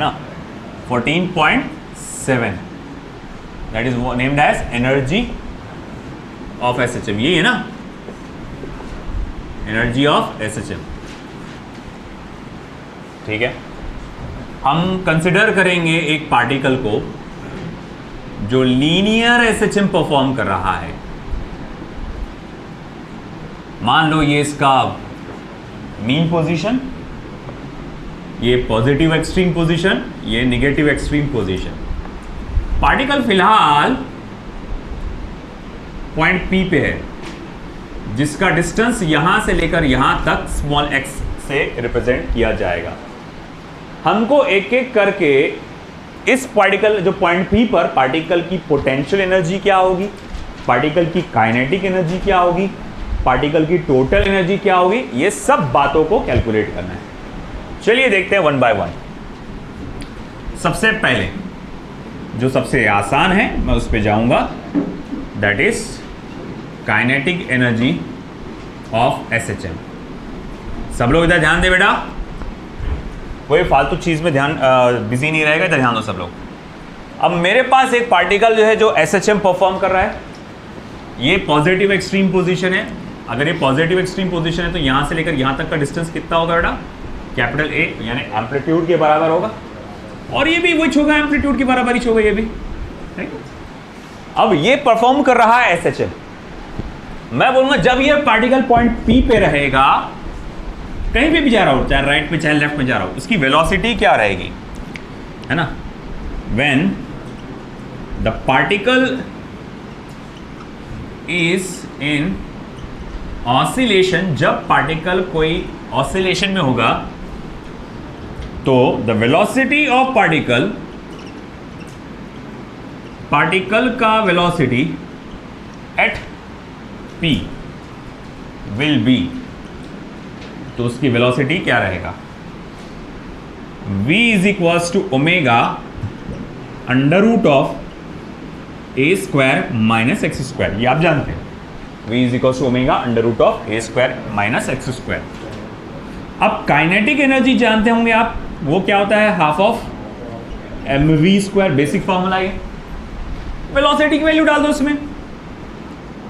ना, 14.7, that is named as energy of SHM, यही है ना, एनर्जी ऑफ SHM। ठीक है, हम कंसिडर करेंगे एक पार्टिकल को जो लीनियर SHM परफॉर्म कर रहा है। मान लो ये इसका मीन पोजीशन, ये पॉजिटिव एक्सट्रीम पोजीशन, ये नेगेटिव एक्सट्रीम पोजीशन। पार्टिकल फिलहाल पॉइंट P पे है, जिसका डिस्टेंस यहां से लेकर यहां तक स्मॉल x से रिप्रेजेंट किया जाएगा। हमको एक एक करके इस पार्टिकल जो पॉइंट P पर पार्टिकल की पोटेंशियल एनर्जी क्या होगी, पार्टिकल की काइनेटिक एनर्जी क्या होगी, पार्टिकल की टोटल एनर्जी क्या होगी, ये सब बातों को कैलकुलेट करना है। चलिए देखते हैं वन बाय वन। सबसे पहले जो सबसे आसान है मैं उस पर जाऊंगा, that is kinetic energy of SHM। सब लोग इधर ध्यान दे बेटा, कोई फालतू चीज में ध्यान बिजी नहीं रहेगा, इधर ध्यान दो सब लोग। अब मेरे पास एक पार्टिकल जो है जो SHM परफॉर्म कर रहा है, ये पॉजिटिव एक्सट्रीम पोजीशन है। अगर ये पॉजिटिव एक्सट्रीम पोजीशन है तो यहां से लेकर यहां तक का डिस्टेंस कितना होगा बेटा, कैपिटल A यानी एम्पलीट्यूड के बराबर होगा, और ये भी वही होगा, एम्पलीट्यूड के बराबर ही होगा ये भी। अब ये परफॉर्म कर रहा है SHM। मैं बोलूंगा जब ये पार्टिकल पॉइंट P पे रहेगा, कहीं पे भी जा रहा हो, चाहे राइट में चाहे लेफ्ट में जा रहा हो, उसकी वेलोसिटी क्या रहेगी, है ना, when the particle is in oscillation, जब पार्टिकल कोई ऑसिलेशन में होगा तो द वेलोसिटी ऑफ पार्टिकल का velocity at P will be, तो उसकी वेलोसिटी क्या रहेगा, v is equals to omega under root of a square minus x square. ये आप जानते हैं, v is equals to omega under root of a square minus x square. अब kinetic energy जानते होंगे आप, वो क्या होता है, half of mv square, basic formula है। वेलोसिटी की वैल्यू डाल दो इसमें,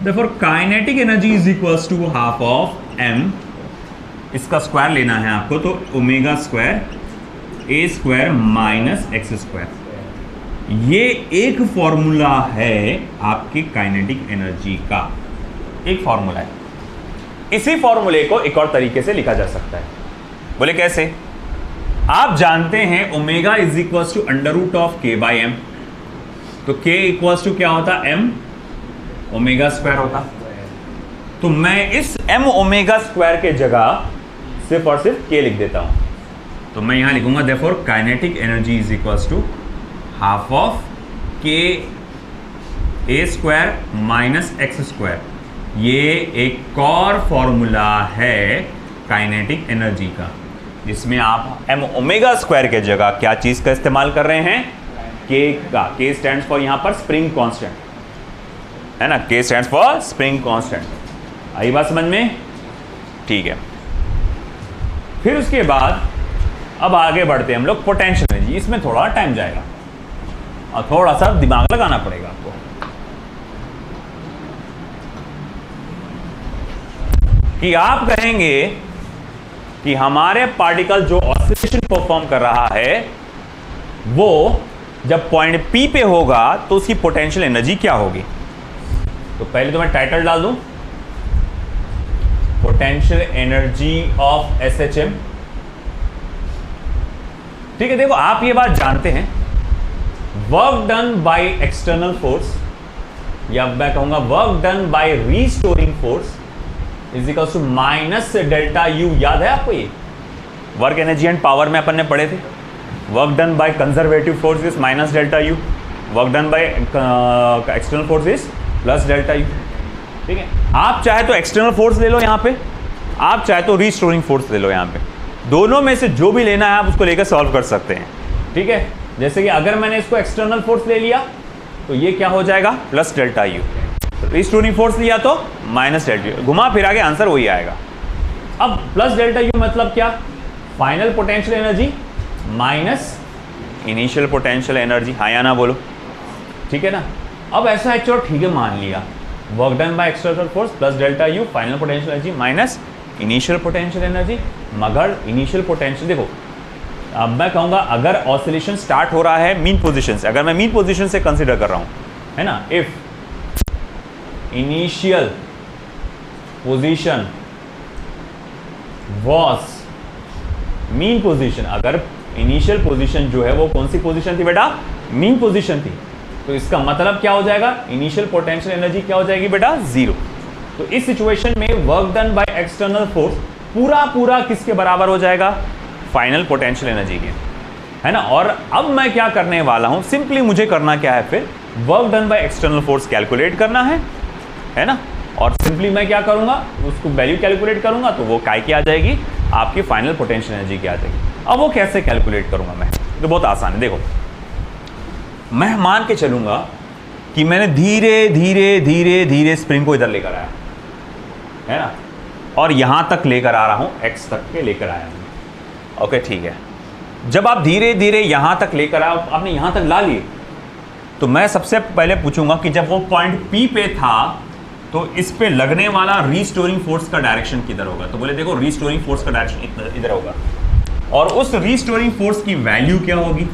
therefore kinetic energy is equals to half of m, इसका स्क्वायर लेना है आपको, तो omega square a square minus x square. ये एक फॉर्मूला है आपकी काइनेटिक एनर्जी का, एक फॉर्मूला है। इसी फॉर्मूले को एक और तरीके से लिखा जा सकता है, बोले कैसे, आप जानते हैं omega is equals to under root of k by m, तो k इक्वल्स टू क्या होता, m ओमेगा स्क्वायर होता। तो मैं इस m ओमेगा स्क्वायर के जगह सिर्फ और सिर्फ k लिख देता हूं, तो मैं यहां लिखूंगा therefore kinetic energy is equals to half of k a square minus x square. ये एक और फॉर्मूला है काइनेटिक एनर्जी का, जिसमें आप m ओमेगा स्क्वायर के जगह क्या चीज का इस्तेमाल कर रहे हैं, k का। k स्टैंड्स फॉर यहां पर स्प्रिंग कांस्टेंट, है ना, k stands for spring constant. आई बात समझ में, ठीक है। फिर उसके बाद अब आगे बढ़ते हैं हम लोग पोटेंशियल एनर्जी। इसमें थोड़ा टाइम जाएगा और थोड़ा सा दिमाग लगाना पड़ेगा आपको। कि आप कहेंगे कि हमारे पार्टिकल जो ऑसिलेशन परफॉर्म कर रहा है वो जब पॉइंट P पे होगा तो उसकी पोटेंशियल एनर्जी क्या होगी। तो पहले तो मैं टाइटल डाल दूं, पोटेंशियल एनर्जी ऑफ SHM। ठीक है, देखो आप ये बात जानते हैं, work done by external force, या मैं कहूंगा work done by restoring force is equals to minus delta U. याद है आपको ये वर्क एनर्जी एंड पावर में अपन ने पढ़े थे, work done by conservative force is minus delta you, work done by external force is plus delta U. ठीक है, आप चाहे तो एक्सटर्नल फोर्स ले लो यहाँ पे, आप चाहे तो रीस्टोरिंग फोर्स ले लो यहाँ पे, दोनों में से जो भी लेना है आप उसको लेकर सॉल्व कर सकते हैं। ठीक है, जैसे कि अगर मैंने इसको एक्सटर्नल फोर्स ले लिया तो ये क्या हो जाएगा, plus delta U, restoring force लिया तो माइनस डेल्टा यू, घुमा फिरा के आंसर वही आएगा। अब प्लस डेल्टा यू मतलब क्या, final potential energy minus initial potential energy, हाँ या ना बोलो, ठीक है ना। अब ऐसा है, चलो ठीक है, मान लिया work done by external force plus delta U final potential energy minus initial potential energy. मगर इनिशियल पोटेंशियल देखो, अब मैं कहूँगा अगर ऑसिलेशन स्टार्ट हो रहा है मीन पोजीशन से, अगर मैं मीन पोजीशन से कंसीडर कर रहा हूँ, है ना, if initial position was mean position, अगर इनिशियल पोजीशन जो है वो कौन सी पोजीशन थी बेटा, मीन पोजीशन थी, तो इसका मतलब क्या हो जाएगा, इनिशियल पोटेंशियल एनर्जी क्या हो जाएगी बेटा, जीरो। तो इस सिचुएशन में work done by external force पूरा पूरा किसके बराबर हो जाएगा, फाइनल पोटेंशियल एनर्जी के, है ना। और अब मैं क्या करने वाला हूं, सिंपली मुझे करना क्या है, फिर work done by external force calculate करना है ना। और सिंपली मैं क्या करूंगा, उसको वैल्यू कैलकुलेट करूंगा, तो वो काय की आ जाएगी, आपकी फाइनल पोटेंशियल एनर्जी की आ जाएगी। अब वो कैसे कैलकुलेट करूंगा मैं, तो बहुत आसान है। देखो, मैं मान के चलूंगा कि मैंने धीरे धीरे धीरे धीरे स्प्रिंग को इधर लेकर आया, है ना, और यहां तक लेकर आ रहा हूं, एक्स तक के लेकर आया हूं। ओके, ठीक है। जब आप धीरे धीरे यहां तक लेकर आए, आपने यहां तक ला लिए, तो मैं सबसे पहले पूछूंगा कि जब वो पॉइंट पी पे था तो इस पे लगने वाला रीस्टोरिंग फोर्स का डायरेक्शन किधर होगा। तो बोले देखो, रीस्टोरिंग फोर्स का डायरेक्शन इधर होगा, और उस रीस्टोरिंग फोर्स की वैल्यू क्या होगी,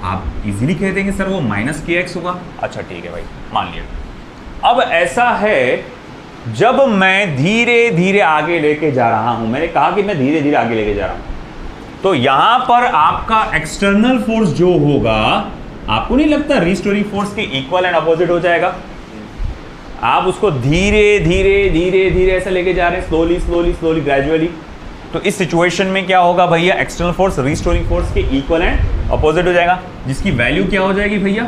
आप इजीली कह देंगे सर वो माइनस के एक्स होगा। अच्छा ठीक है भाई, मान लिया। अब ऐसा है, जब मैं धीरे धीरे आगे लेके जा रहा हूं, मैंने कहा कि मैं धीरे धीरे आगे लेके जा रहा हूं, तो यहां पर आपका एक्सटर्नल फोर्स जो होगा, आपको नहीं लगता रीस्टोरिंग फोर्स के इक्वल एंड अपोजिट हो जाएगा। आप उसको धीरे धीरे धीरे धीरे ऐसा लेके जा रहे हैं, स्लोली स्लोली स्लोली ग्रेजुअली, तो इस सिचुएशन में क्या होगा भैया, एक्सटर्नल फोर्स रीस्टोरिंग फोर्स के इक्वल एंड अपोजिट हो जाएगा, जिसकी वैल्यू क्या हो जाएगी भैया,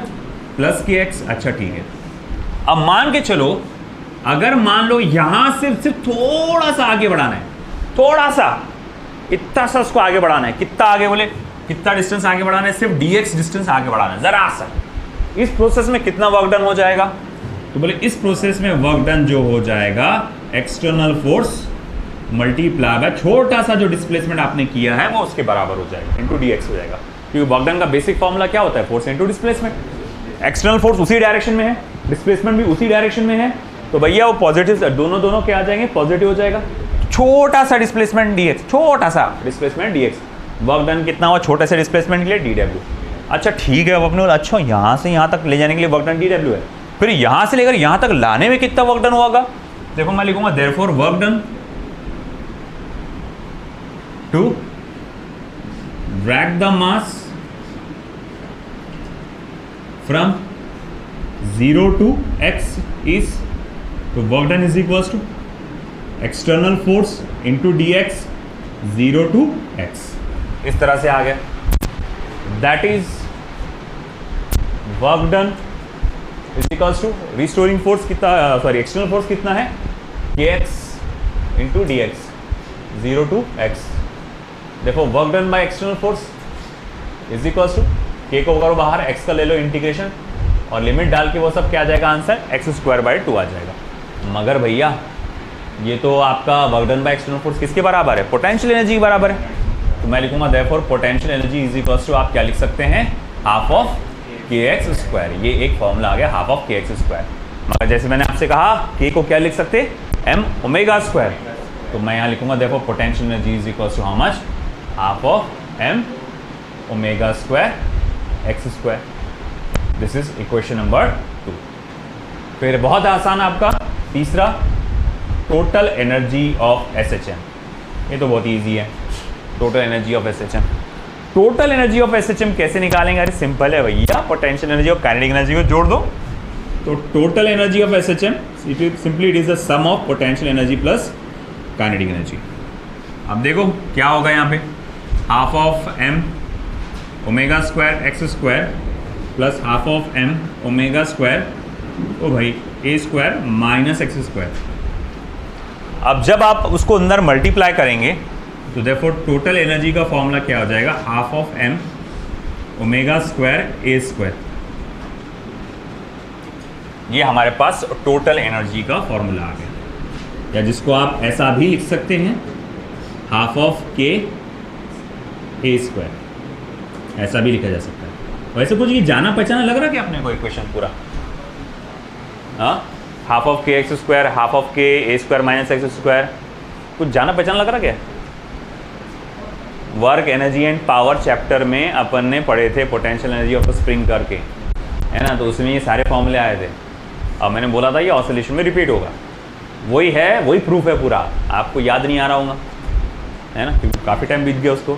प्लस के एक्स। अच्छा ठीक है। अब मान के चलो, अगर मान लो यहां से सिर्फ थोड़ा सा आगे बढ़ाना है, थोड़ा सा, इतना सा उसको आगे बढ़ाना है, कितना आगे बोले, कितना डिस्टेंस आगे बढ़ाना है, सिर्फ dx डिस्टेंस आगे बढ़ाना है, जरा सा। इस प्रोसेस में कितना वर्क डन हो जाएगा, तो बोले इस प्रोसेस में वर्क डन जो हो जाएगा, एक्सटर्नल फोर्स मल्टीप्लाई बाय छोटा सा जो डिस्प्लेसमेंट आपने किया है वो उसके बराबर हो जाएगा, इंटू dx हो जाएगा। क्योंकि वर्क डन का बेसिक फॉर्मूला क्या होता है, force into displacement. External force उसी डायरेक्शन में है, डिस्प्लेसमेंट भी उसी डायरेक्शन में है, तो भैया वो पॉजिटिव, दोनों क्या आ जाएंगे, पॉजिटिव हो जाएगा। छोटा सा डिस्प्लेसमेंट dx, छोटा सा डिस्प्लेसमेंट dx, वर्क डन कितना हुआ छोटे से डिस्प्लेसमेंट के लिए, dw। अच्छा ठीक है, अब अपने बोला अच्छा यहाँ से यहाँ तक ले जाने के लिए वर्क डन dw है, फिर यहाँ से लेकर यहाँ तक लाने में कितना वर्क डन होगा। देखो मैं लिखूंगा therefore work done to drag the mass from 0 to x is, तो work done is equals to external force into dx 0 to x। इस तरह से आ गया, that is work done is equals to restoring force कितना, sorry external force कितना है, kx into dx 0 to x। देखो work done by external force is equals to, k को करो बाहर, x का ले लो इंटीग्रेशन, और लिमिट डाल के वो सब क्या आ जाएगा आंसर, x²/2 आ जाएगा। मगर भैया ये तो आपका work done by external force किसके बराबर है, पोटेंशियल एनर्जी के बराबर है, तो मैं लिखूंगा therefore potential energy is equals to, आप क्या लिख सकते हैं, हाफ ऑफ kx²। ये एक फॉर्मूला आ गया, हाफ ऑफ kx²। मगर जैसे मैंने आपसे कहा, k को क्या लिख सकते, m⍵², तो मैं यहाँ लिखूंगा therefore potential energy is equals to how much, half of m⍵² x²। This is equation number 2। फिर बहुत आसान आपका तीसरा, टोटल एनर्जी ऑफ SHM। ये तो बहुत इजी है, total energy of SHM। Total energy of SHM कैसे निकालेंगे, अरे सिंपल है भैया, पोटेंशियल एनर्जी और काइनेटिक एनर्जी को जोड़ दो, तो total energy of SHM simply it is the sum of potential energy plus kinetic energy. अब देखो क्या होगा यहाँ पे, half of m⍵² x² plus half of m⍵², ओ भाई a² माइनस x²। अब जब आप उसको अंदर मल्टीप्लाई करेंगे तो देयरफॉर टोटल एनर्जी का फॉर्मूला क्या हो जाएगा, हाफ ऑफ m⍵² a²। ये हमारे पास टोटल एनर्जी का फॉर्मूला आ गया, या जिसको आप ऐसा भी लिख सकते हैं, हाफ ऑफ k a², ऐसा भी लिखा जा सकता है। वैसे कुछ ये जाना पहचाना लग रहा क्या अपने को इक्वेशन पूरा? हाँ, half of k x square, half of k a square minus x square, कुछ जाना पहचाना लग रहा क्या? Work energy and power chapter में अपन ने पढ़े थे पोटेंशियल एनर्जी ऑफ स्प्रिंग करके, है ना, तो उसमें ये सारे फॉर्मूले आए थे। अब मैंने बोला था ये ऑसिलेशन में रिपीट होगा, वही है, वही प्रूफ है पूरा। आपको याद नहीं आ रहा होगा, है ना, क्योंकि काफ़ी टाइम बीत गया उसको।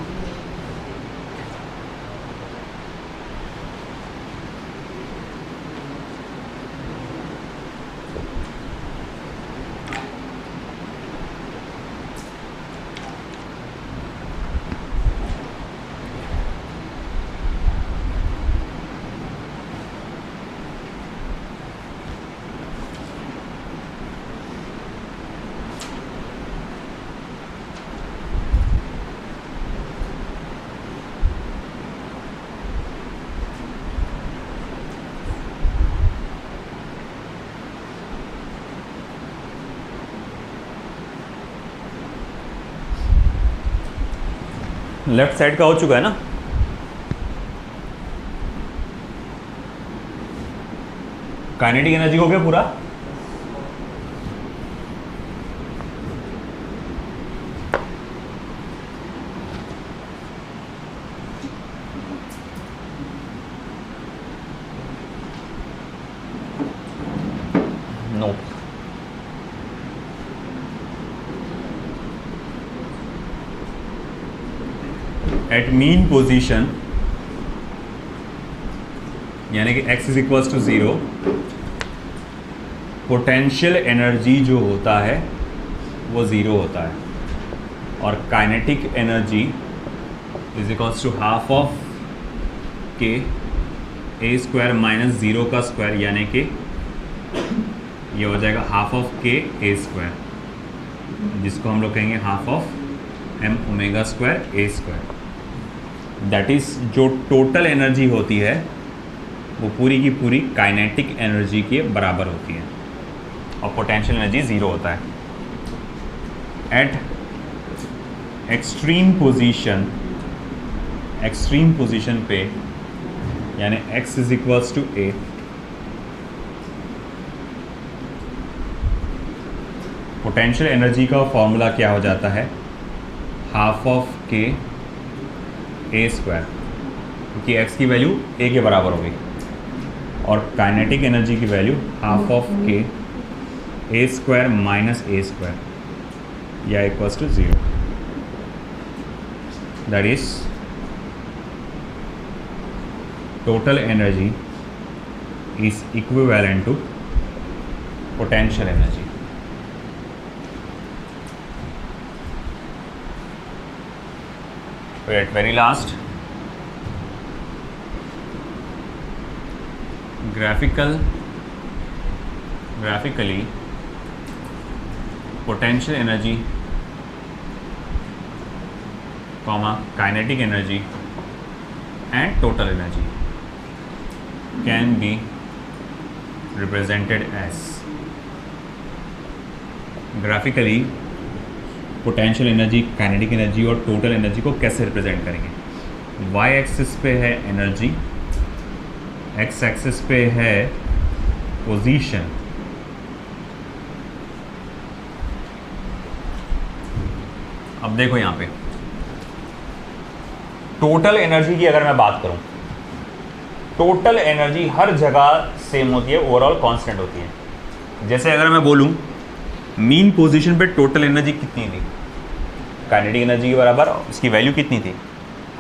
लेफ्ट साइड का हो चुका है ना? काइनेटिक एनर्जी हो गया पूरा। नो, एट मीन पोजीशन यानी कि x is equals to 0, potential energy जो होता है वो 0 होता है और kinetic energy is equals to half of k a square minus 0 का स्क्वायर, यानी कि ये हो जाएगा half of k a square, जिसको हम लोग कहेंगे half of m omega square a square. That is जो टोटल एनर्जी होती है वो पूरी की पूरी काइनेटिक एनर्जी के बराबर होती है और पोटेंशियल एनर्जी 0 होता है। एट एक्सट्रीम पोजीशन पे यानी x is equals to a, potential energy का फॉर्मूला क्या हो जाता है? Half of k a square, क्योंकि x की वैल्यू a के बराबर हो गई, और काइनेटिक एनर्जी की value half of k a square minus a square या equals to 0। That is total energy is equivalent to potential energy. At very last, graphically potential energy comma kinetic energy and total energy can be represented as, graphically potential energy, kinetic energy और total energy को कैसे represent करेंगे? Y axis पे है energy, x axis पे है position, अब देखो यहाँ पे टोटल एनर्जी की अगर मैं बात करूँ, टोटल एनर्जी हर जगह सेम होती है, ओवरऑल कांस्टेंट होती है। जैसे अगर मैं बोलूँ मीन पोजीशन पे टोटल एनर्जी कितनी थी? काइनेटिक एनर्जी के बराबर, उसकी वैल्यू कितनी थी?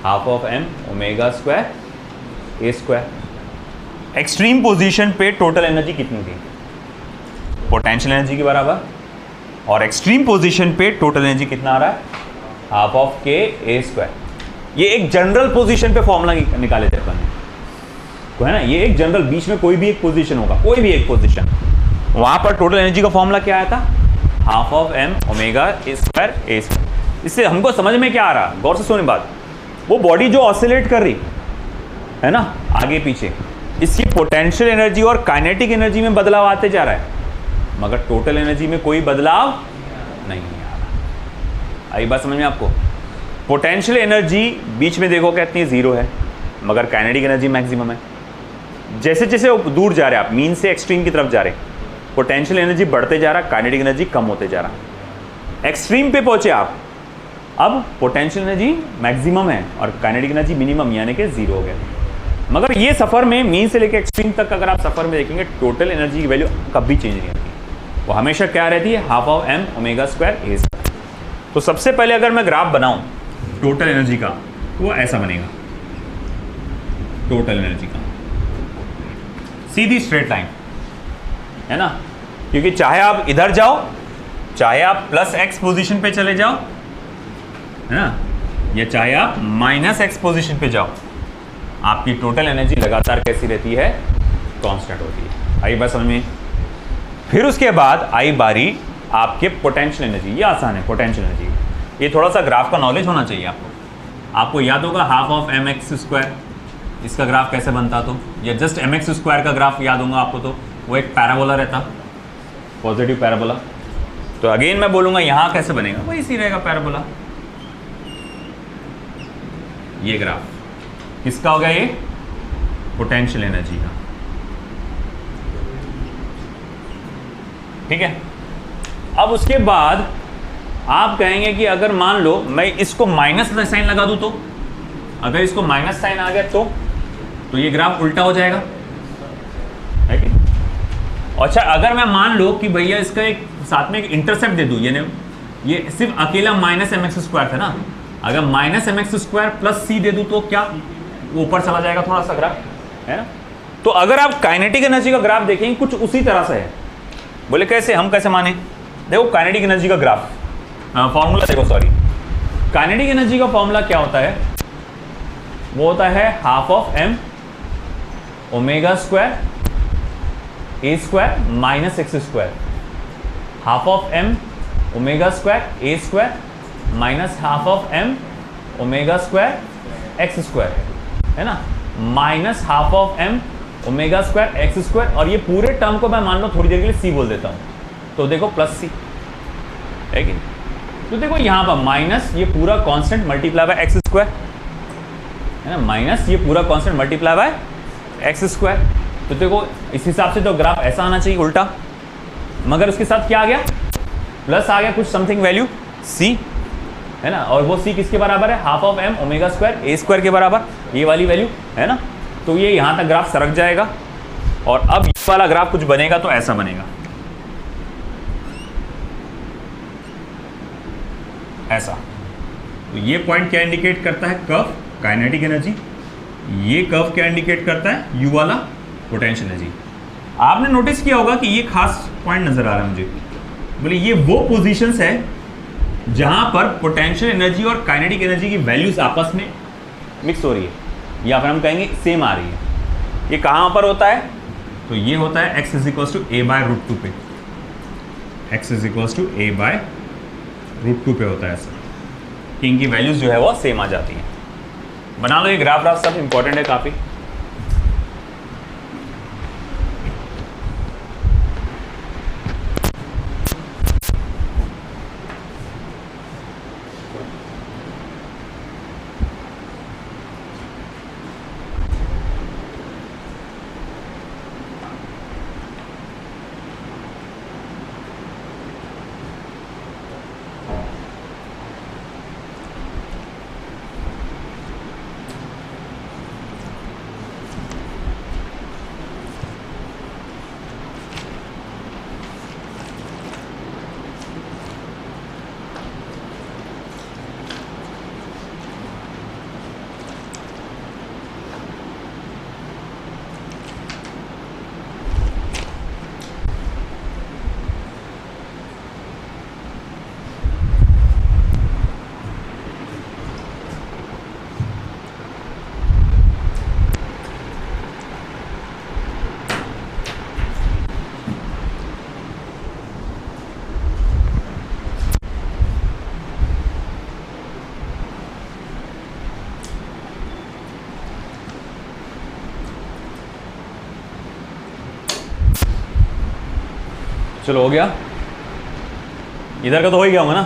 Half of m omega square a square. Extreme position पे टोटल एनर्जी कितनी थी? पोटेंशियल एनर्जी के बराबर, और एक्सट्रीम पोजीशन पे टोटल एनर्जी कितना आ रहा है? Half of k a square. ये एक जनरल पोजीशन पे फॉर्मूला निकाले थे अपन को, है ना, ये एक जनरल, बीच में कोई भी एक पोजीशन होगा, कोई भी एक पोजीशन, वहां पर टोटल एनर्जी का फॉर्मूला क्या आया था? Half of m omega square a square. इससे हमको समझ में क्या आ रहा? गौर से सुनिए बात, वो बॉडी जो ऑसिलेट कर रही है ना आगे पीछे, इसकी पोटेंशियल एनर्जी और काइनेटिक एनर्जी में बदलाव आते जा रहा है, मगर टोटल एनर्जी में कोई बदलाव नहीं आ रहा। आई बात समझ में आपको? पोटेंशियल एनर्जी बीच में देखो कितनी 0 है, मगर काइनेटिक एनर्जी मैक्सिमम है। जैसे जैसे वो दूर जा रहे हैं आप, मीन से एक्सट्रीम की तरफ जा रहे हैं, पोटेंशियल एनर्जी बढ़ते जा रहा, काइनेटिक एनर्जी कम होते जा रहा। एक्सट्रीम पे पहुंचे आप, अब पोटेंशियल एनर्जी मैक्सिमम है और काइनेटिक एनर्जी मिनिमम, यानी कि जीरो हो गया। मगर ये सफ़र में मीन से लेकर एक्सट्रीम तक अगर आप सफ़र में देखेंगे, टोटल एनर्जी की वैल्यू कभी चेंज नहीं होती, वो हमेशा क्या रहती है, half of m omega square a square. तो सबसे पहले अगर मैं ग्राफ बनाऊं टोटल एनर्जी का, तो वो ऐसा बनेगा, टोटल एनर्जी का सीधी स्ट्रेट लाइन, है ना, क्योंकि चाहे आप इधर जाओ, चाहे आप प्लस एक्स पोजीशन पे चले जाओ, है ना, या चाहे आप माइनस एक्स पोजीशन पे जाओ, आपकी टोटल एनर्जी लगातार कैसी रहती है, कांस्टेंट होती है। आई बात समझ में। फिर उसके बाद आई बारी आपके पोटेंशियल एनर्जी। ये आसान है, पोटेंशियल एनर्जी, ये थोड़ा सा ग्राफ का नॉलेज होना चाहिए आपको याद होगा half of m x square, इसका ग्राफ कैसे बनता, तो या जस्ट एम एक्स स्क्वायर का ग्राफ याद होगा आपको, तो वो एक पैराबोला रहता, पॉजिटिव पैराबोला। तो अगेन मैं बोलूँगा यहाँ कैसे बनेगा, वही सी रहेगा पैराबोला। ये ग्राफ किसका हो गया, ये पोटेंशियल एनर्जी का, ठीक है। अब उसके बाद आप कहेंगे कि अगर मान लो मैं इसको माइनस साइन लगा दूं, तो अगर इसको माइनस साइन आ गया तो ये ग्राफ उल्टा हो जाएगा, है कि? अच्छा, अगर मैं मान लो कि भैया इसका एक साथ में एक इंटरसेप्ट दे दूं, ये सिर्फ अकेला माइनस एम एक्स स्क्वायर था ना, अगर minus m x square plus c दे दूं तो क्या वो ऊपर चला जाएगा थोड़ा सा ग्राफ, है ना। तो अगर आप काइनेटिक एनर्जी का ग्राफ देखेंगे कुछ उसी तरह से है। बोले कैसे, हम कैसे माने, देखो काइनेटिक एनर्जी का ग्राफ फॉर्मूला देखो, सॉरी, काइनेटिक एनर्जी का फॉर्मूला क्या होता है, वो होता है half of m omega square a square minus x square, half of m omega square a square minus half of m omega square x square, है ना, minus half of m omega square x square, और ये पूरे term को मैं मान लो थोड़ी देर के लिए सी बोल देता हूँ, तो देखो प्लस सी है कि, तो देखो यहाँ पर माइनस ये पूरा constant multiply by x square, है ना, माइनस ये पूरा constant multiply by x square. तो देखो इस हिसाब से तो ग्राफ ऐसा आना चाहिए उल्टा, मगर उसके साथ क्या आ गया, प्लस आ गया कुछ समथिंग वैल्यू सी, है ना, और वो सी किसके बराबर है, half of m omega square a square के बराबर, ये वाली वैल्यू, है ना। तो ये यहाँ तक ग्राफ सरक जाएगा, और अब ये वाला ग्राफ कुछ बनेगा तो ऐसा बनेगा, ऐसा। तो ये पॉइंट क्या इंडिकेट करता है, कर्व काइनेटिक एनर्जी, ये कर्व क्या इंडिकेट करता है, यू वाला पोटेंशियल एनर्जी। आपने नोटिस किया होगा कि ये खास पॉइंट नजर आ रहा है मुझे, बोले ये वो पोजीशंस है जहां पर पोटेंशियल एनर्जी और काइनेटिक एनर्जी की वैल्यूज आपस में मिक्स हो रही है, या फिर हम कहेंगे सेम आ रही है। ये कहां पर होता है, तो ये होता है x is equals to a by root 2 पे, x is equals to a by root 2 पे होता है ऐसा, कि इनकी वैल्यूज जो है वो सेम आ जाती हैं। बना लो ये ग्राफ सब इंपॉर्टेंट है काफ़ी। चलो हो गया, इधर का तो हो ही गया होगा ना।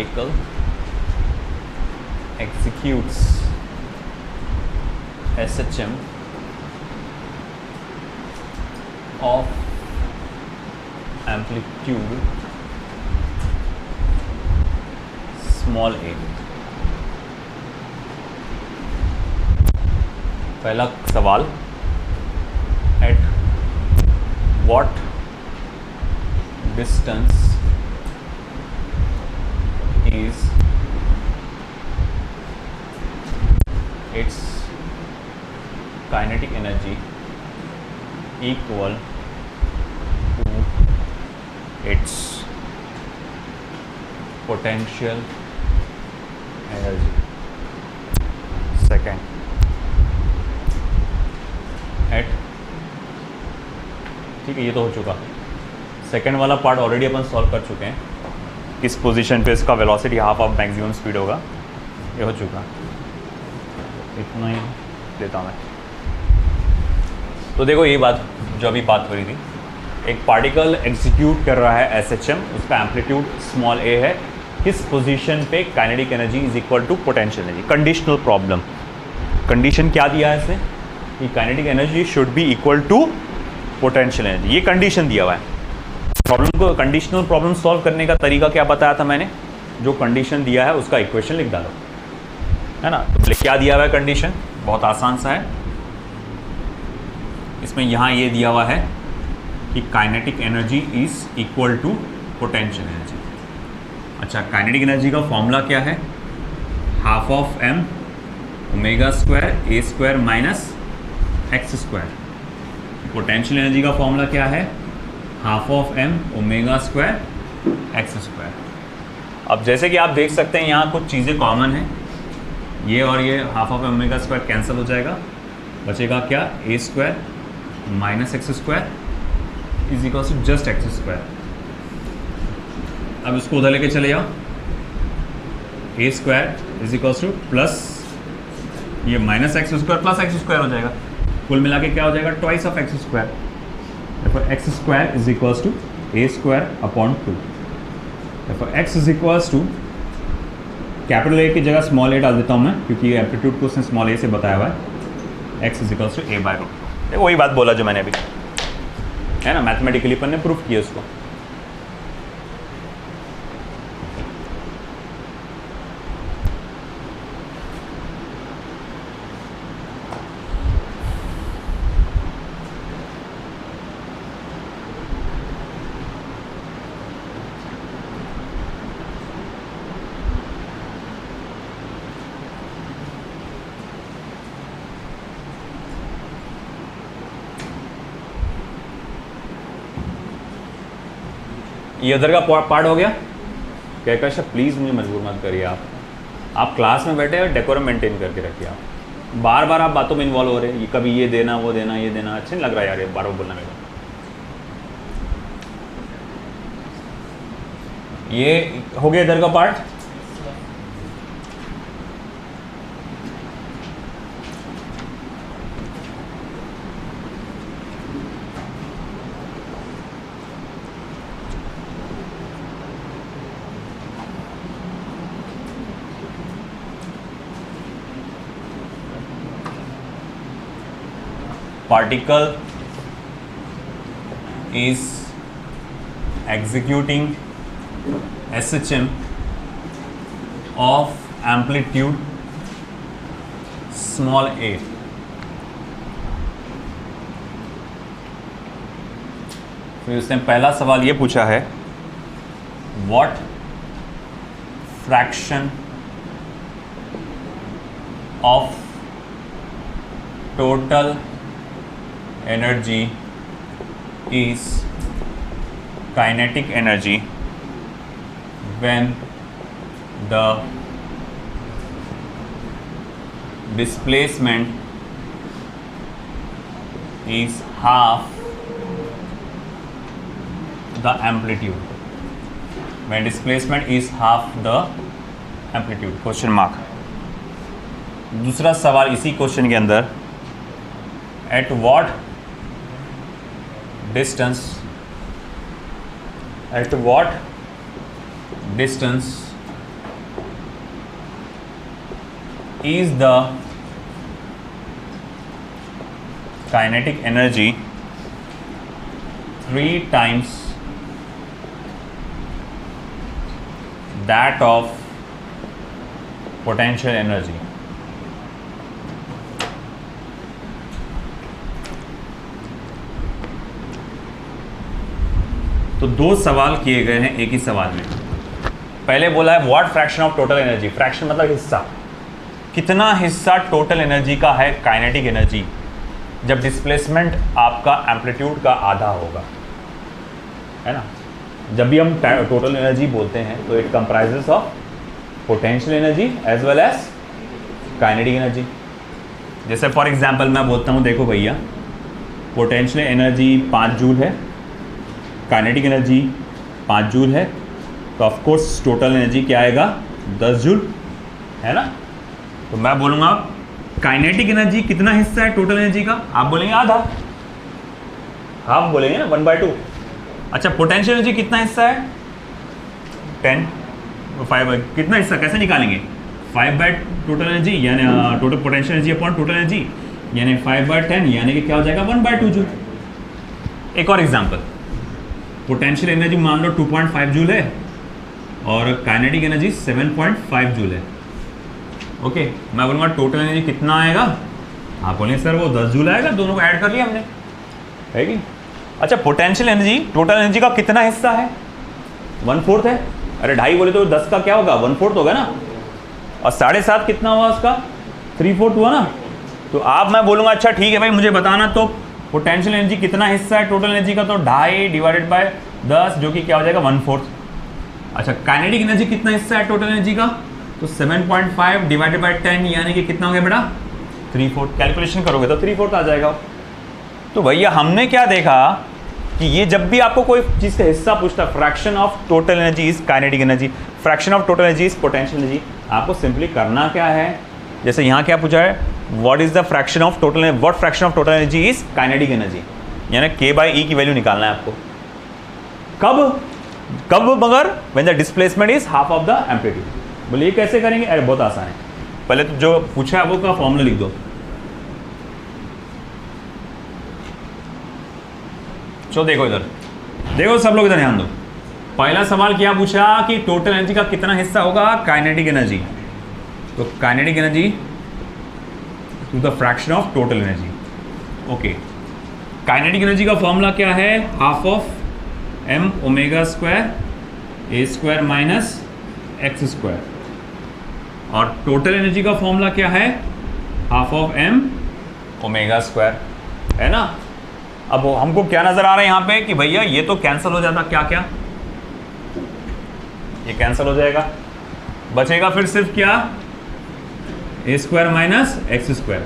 particle executes SHM of amplitude small a. पहला सवाल, at what distance is its kinetic energy equal to its potential energy. Second, at, ठीक है, ये तो हो चुका। सेकेंड वाला पार्ट ऑलरेडी अपन सॉल्व कर चुके हैं, किस पोजीशन पे इसका velocity half of maximum speed होगा, ये हो चुका। इतना ही लेता मैं। तो देखो ये बात जो अभी बात हो रही थी, एक पार्टिकल एग्जीक्यूट कर रहा है SHM, उसका एम्पलीट्यूड स्मॉल a है, किस पोजीशन पे kinetic energy is equal to potential energy. Conditional problem, condition क्या दिया है इसे कि kinetic energy should be equal to potential energy, ये कंडीशन दिया हुआ है। प्रॉब्लम को, कंडीशनल प्रॉब्लम सॉल्व करने का तरीका क्या बताया था मैंने, जो कंडीशन दिया है उसका इक्वेशन लिख डालो, है ना। तो क्या दिया हुआ है कंडीशन, बहुत आसान सा है। इसमें यहाँ ये दिया हुआ है कि kinetic energy is equal to potential energy. अच्छा, काइनेटिक एनर्जी का फॉर्मूला क्या है, half of m omega square a square minus x square. Potential energy का फॉर्मूला क्या है, half of m omega square x square. अब जैसे कि आप देख सकते हैं यहाँ कुछ चीज़ें कॉमन हैं, ये और ये half of omega square cancel हो जाएगा, बचेगा क्या, a square minus x square is equal to just x square. अब इसको उधर लेके चले जाओ, a square is equal to plus ये minus x square plus x square हो जाएगा, कुल मिला के क्या हो जाएगा, ट्वाइस ऑफ एक्स स्क्वायर। देखो x square is equals to a square upon 2। देखो x is equals to, capital A की जगह स्मॉल a डाल देता हूँ मैं, क्योंकि एम्पलीट्यूड को उसने स्मॉल a से बताया हुआ है। x is equals to a by root. देखो वही बात बोला जो मैंने अभी, है ना, मैथमेटिकली अपन ने प्रूफ किया उसको। ये इधर का पार्ट हो गया। कैकाश प्लीज़ मुझे मजबूर मत करिए, आप क्लास में बैठे और डेकोरम मेंटेन करके रखिए। आप बार बार आप बातों में इन्वॉल्व हो रहे हैं, कभी ये देना वो देना ये देना, अच्छा नहीं लग रहा यार ये बार बार बोलना मेरे को। ये हो गया इधर का part. Particle is executing SHM of amplitude small a। फिर उसने पहला सवाल ये पूछा है, what fraction of total energy is kinetic energy when the displacement is half the amplitude, when displacement is half the amplitude, question mark. दूसरा सवाल इसी क्वेश्चन के अंदर, at what distance is the kinetic energy 3 times that of potential energy. तो दो सवाल किए गए हैं एक ही सवाल में। पहले बोला है what fraction of total energy, fraction मतलब हिस्सा, कितना हिस्सा टोटल एनर्जी का है काइनेटिक एनर्जी जब डिस्प्लेसमेंट आपका एम्पलीट्यूड का आधा होगा, है ना। जब भी हम टोटल एनर्जी बोलते हैं तो it comprises of potential energy as well as kinetic energy. जैसे फॉर एग्जांपल मैं बोलता हूँ, देखो भैया पोटेंशियल एनर्जी 5 जूल है, काइनेटिक एनर्जी 5 जूल है, तो ऑफ कोर्स टोटल एनर्जी क्या आएगा 10 जूल, है ना। तो मैं बोलूँगा काइनेटिक एनर्जी कितना हिस्सा है टोटल एनर्जी का, आप बोलेंगे आधा, हाफ बोलेंगे ना 1/2। अच्छा पोटेंशियल एनर्जी कितना हिस्सा है 10, 5 कितना हिस्सा कैसे निकालेंगे 5 बाय टोटल एनर्जी यानी total potential energy upon total energy यानी 5/10 यानी कि क्या हो जाएगा 1/2 जूल। एक और एग्जांपल, पोटेंशियल एनर्जी मान लो 2.5 जूल है और काइनेटिक एनर्जी 7.5 जूल है। ओके मैं बोलूँगा टोटल एनर्जी कितना आएगा, आप बोलेंगे सर वो 10 जूल आएगा, दोनों को ऐड कर लिया हमने, है कि। अच्छा पोटेंशियल एनर्जी टोटल एनर्जी का कितना हिस्सा है 1/4 है। अरे 2.5 बोले तो 10 का क्या होगा 1/4 होगा ना, और 7.5 कितना हुआ उसका 3/4 हुआ ना। तो आप मैं बोलूँगा अच्छा ठीक है भाई मुझे बताना तो पोटेंशियल एनर्जी कितना हिस्सा है टोटल एनर्जी का, तो 2.5 डिवाइडेड बाय 10 जो कि क्या हो जाएगा 1/4। अच्छा काइनेटिक एनर्जी कितना हिस्सा है टोटल एनर्जी का, तो 7.5 डिवाइडेड बाय 10 यानी कि कितना हो गया बेटा 3/4। कैलकुलेशन करोगे तो 3/4 आ जाएगा। तो भैया हमने क्या देखा कि ये जब भी आपको कोई चीज़ का हिस्सा पूछता है, fraction of total energy is kinetic energy, fraction of total energy is potential energy, आपको सिंपली करना क्या है, जैसे यहाँ क्या पूछा है what is the fraction of total, what fraction of total energy is kinetic energy, यानी k/e की वैल्यू निकालना है आपको। कब मगर when the displacement is half of the amplitude. बोलिए ये कैसे करेंगे, अरे बहुत आसान है, पहले तो जो पूछा है वो का फॉर्मूला लिख दो। चलो देखो इधर, देखो सब लोग इधर ध्यान दो। पहला सवाल क्या पूछा कि टोटल एनर्जी का कितना हिस्सा होगा काइनेटिक एनर्जी, तो kinetic energy to the fraction of total energy. Okay kinetic energy का फॉर्मूला क्या है, half of m omega square a square minus x square, और टोटल एनर्जी का फॉर्मूला क्या है half of m omega square, है ना। अब हमको क्या नजर आ रहा है यहाँ पे कि भैया ये तो कैंसिल हो जाता, क्या क्या ये कैंसिल हो जाएगा, बचेगा फिर सिर्फ क्या a square minus x square.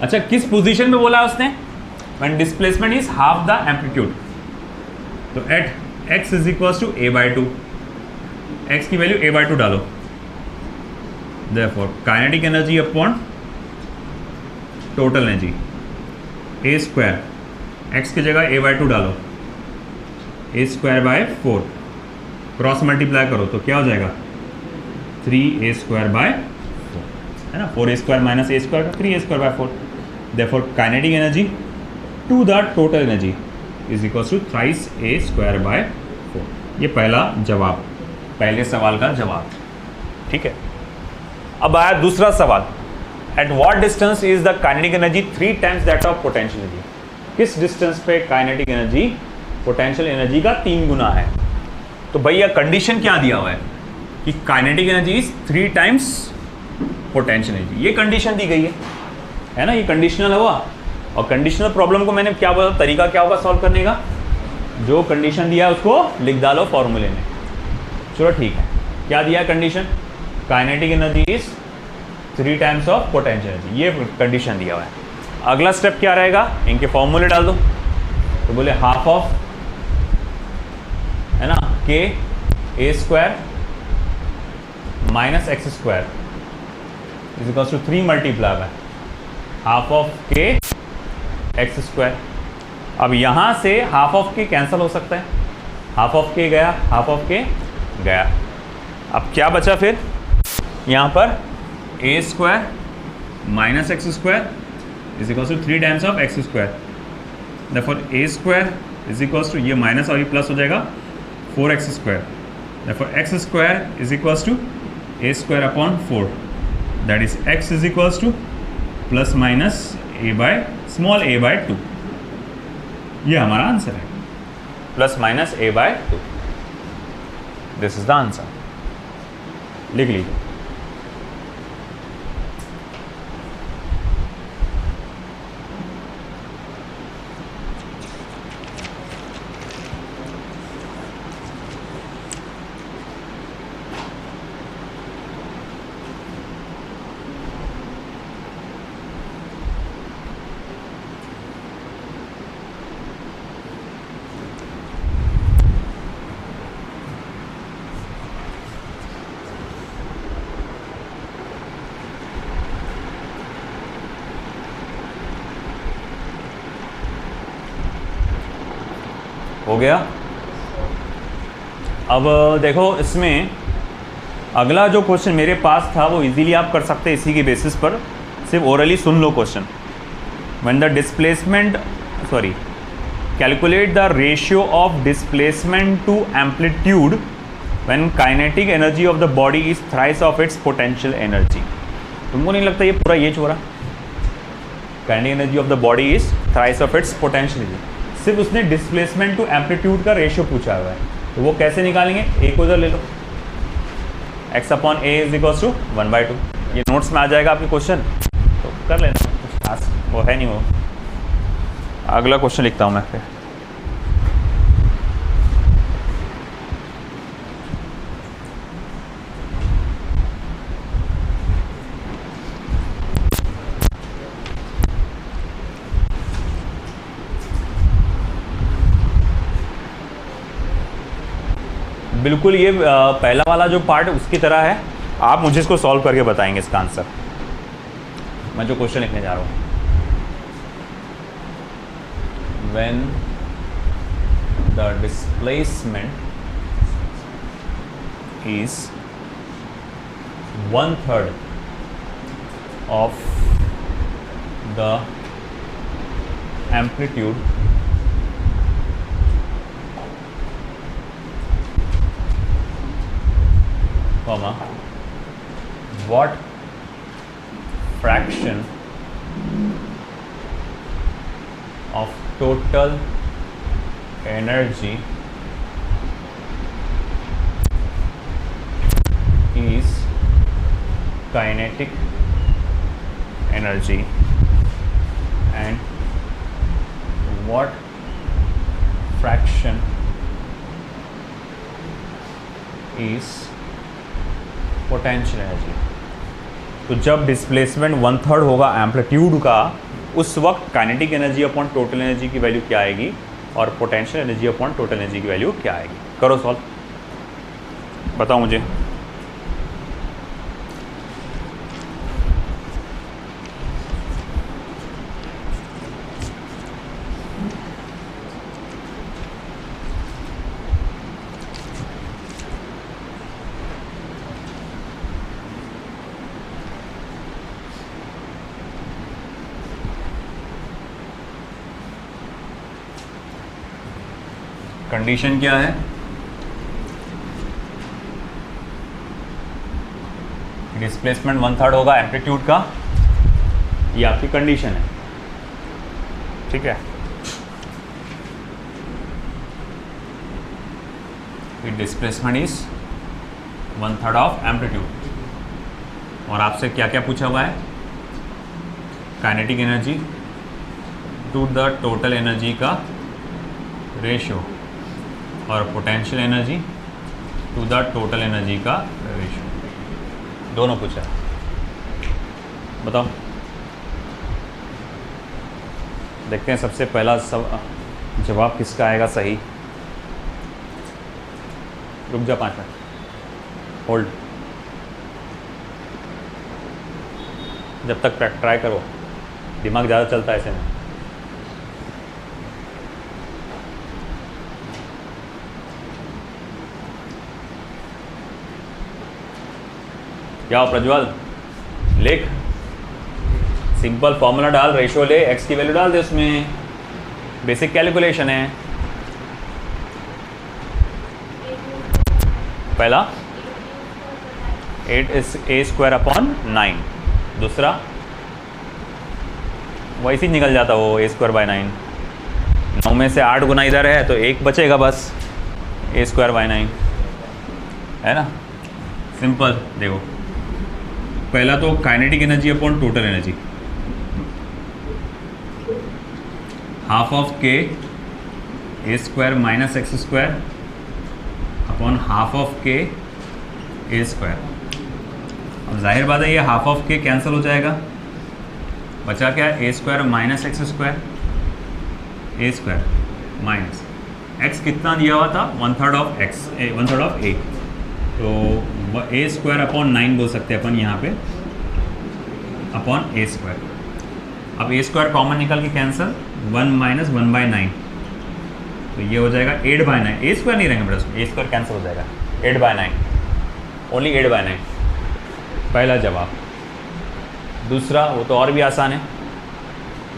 अच्छा किस पोजीशन में बोला उसने, when displacement is half the amplitude, तो at x is equal to a/2, x की वैल्यू a/2 डालो, therefore kinetic energy upon total energy a square, x की जगह a/2 डालो, a square by 4, cross multiply करो तो क्या हो जाएगा 3a स्क्वायर बाय 4, है ना। 4a square minus a square 3a square by 4, therefore kinetic energy to the total energy is equal to thrice a square by 4। ये पहला जवाब, पहले सवाल का जवाब, ठीक है। अब आया दूसरा सवाल, at what distance is the kinetic energy 3 times that of potential energy, किस डिस्टेंस पे काइनेटिक एनर्जी पोटेंशियल एनर्जी का 3 गुना है। तो भैया कंडीशन क्या दिया हुआ है कि kinetic energy is 3 times potential energy, ये कंडीशन दी गई है ना, ये कंडीशनल हुआ। और कंडीशनल प्रॉब्लम को मैंने क्या बोला, तरीका क्या होगा सॉल्व करने का, जो कंडीशन दिया है उसको लिख डालो फॉर्मूले में। चलो ठीक है, क्या दिया है condition, kinetic energy is 3 times of potential energy, ये कंडीशन दिया हुआ है। अगला स्टेप क्या रहेगा, इनके फॉर्मूले डाल दो, तो बोले हाफ ऑफ, है ना, k a square minus x square is equal to 3 multiply by half of k x square. अब यहाँ से हाफ ऑफ k कैंसिल हो सकता है, हाफ ऑफ k गया, हाफ ऑफ k गया। अब क्या बचा फिर यहाँ पर a square minus x square is equals to 3 times of x square, therefore a square is equals to ये माइनस और ये प्लस हो जाएगा 4x square, therefore x square is equals to a square upon 4, that is x is equals to plus minus a by small a by 2। ये हमारा answer है, plus minus a by 2, this is the answer. लिख लीजिए। हो गया। अब देखो इसमें अगला जो क्वेश्चन मेरे पास था वो इजीली आप कर सकते हैं इसी के बेसिस पर, सिर्फ ओरली सुन लो question. When the displacement calculate the ratio of displacement to amplitude when kinetic energy of the body is thrice of its potential energy. तुमको नहीं लगता ये पूरा ये छोड़ा, kinetic energy of the body is thrice of its potential energy, सिर्फ उसने displacement to amplitude का रेशियो पूछा हुआ है, तो वो कैसे निकालेंगे? ए को उधर ले लो, x upon a is equals to 1/2। ये नोट्स में आ जाएगा आपके क्वेश्चन, तो कर लेना, कुछ खास वो है नहीं वो। अगला क्वेश्चन लिखता हूँ मैं फिर। बिल्कुल ये पहला वाला जो पार्ट उसकी तरह है, आप मुझे इसको सॉल्व करके बताएंगे इसका आंसर। मैं जो क्वेश्चन लिखने जा रहा हूँ, when the displacement is 1/3 of the amplitude what fraction of total energy is kinetic energy and what fraction is potential energy. तो जब डिस्प्लेसमेंट 1/3 होगा एम्पलीट्यूड का, उस वक्त kinetic energy upon total energy की वैल्यू क्या आएगी और potential energy upon total energy की वैल्यू क्या आएगी? करो सॉल्व, बताओ मुझे। कंडीशन क्या है? डिस्प्लेसमेंट 1/3 होगा एम्पलीट्यूड का, ये आपकी कंडीशन है, ठीक है। डिस्प्लेसमेंट इज 1/3 ऑफ एम्पलीट्यूड, और आपसे क्या क्या पूछा हुआ है? Kinetic energy to the total energy का रेशियो और potential energy to the total energy का रेशियो, दोनों पूछा। बताओ, देखते हैं सबसे पहला सब जवाब किसका आएगा सही। रुक जा 5 मिनट, होल्ड, जब तक ट्राई करो, दिमाग ज़्यादा चलता है ऐसे में। क्या प्रज्वल, लेख सिंपल फॉर्मूला डाल, रेशियो ले, एक्स की वैल्यू डाल दे उसमें, बेसिक कैलकुलेशन है। पहला 8 a स्क्वायर अपॉन 9, दूसरा वैसे ही निकल जाता वो a स्क्वायर बाय 9। 9 में से 8 गुना इधर है तो 1 बचेगा बस, a स्क्वायर बाय 9 है ना। सिंपल देखो, पहला तो kinetic energy upon total energy, half of k a square minus x square upon half of k a square. अब जाहिर बात है ये हाफ ऑफ के कैंसिल हो जाएगा, बचा क्या, ए square minus x square, a square minus x कितना दिया हुआ था, 1/3 ऑफ एक्स, 1/3 ऑफ ए, तो ए स्क्वायर अपॉन 9 बोल सकते हैं अपन यहाँ पे, अपॉन ए स्क्वायर। अब ए स्क्वायर कॉमन निकल के कैंसिल, 1 माइनस 1/9, तो ये हो जाएगा 8/9। ए स्क्वायर नहीं रहेंगे बेटा, ए स्क्वायर कैंसिल हो जाएगा, 8/9, ओनली 8/9, पहला जवाब। दूसरा वो तो और भी आसान है,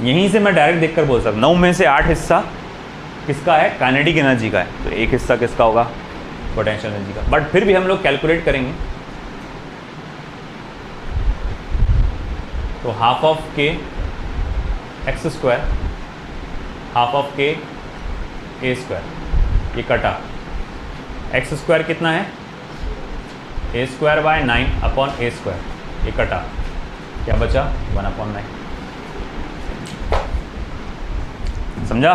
यहीं से मैं डायरेक्ट देखकर बोल सकता हूँ, 9 में से 8 हिस्सा किसका है, काइनेटिक एनर्जी का है, तो एक हिस्सा किसका होगा, पोटेंशियल एनर्जी का। बट फिर भी हम लोग कैलकुलेट करेंगे, तो half of k x square, half of k a square, ये कटा, एक्स स्क्वायर कितना है, a square by 9 upon a square, ये कटा, क्या बचा, 1/9। समझा,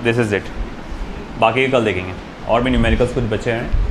दिस इज इट। बाकी कल देखेंगे, और भी न्यूमेरिकल्स कुछ बचे हैं।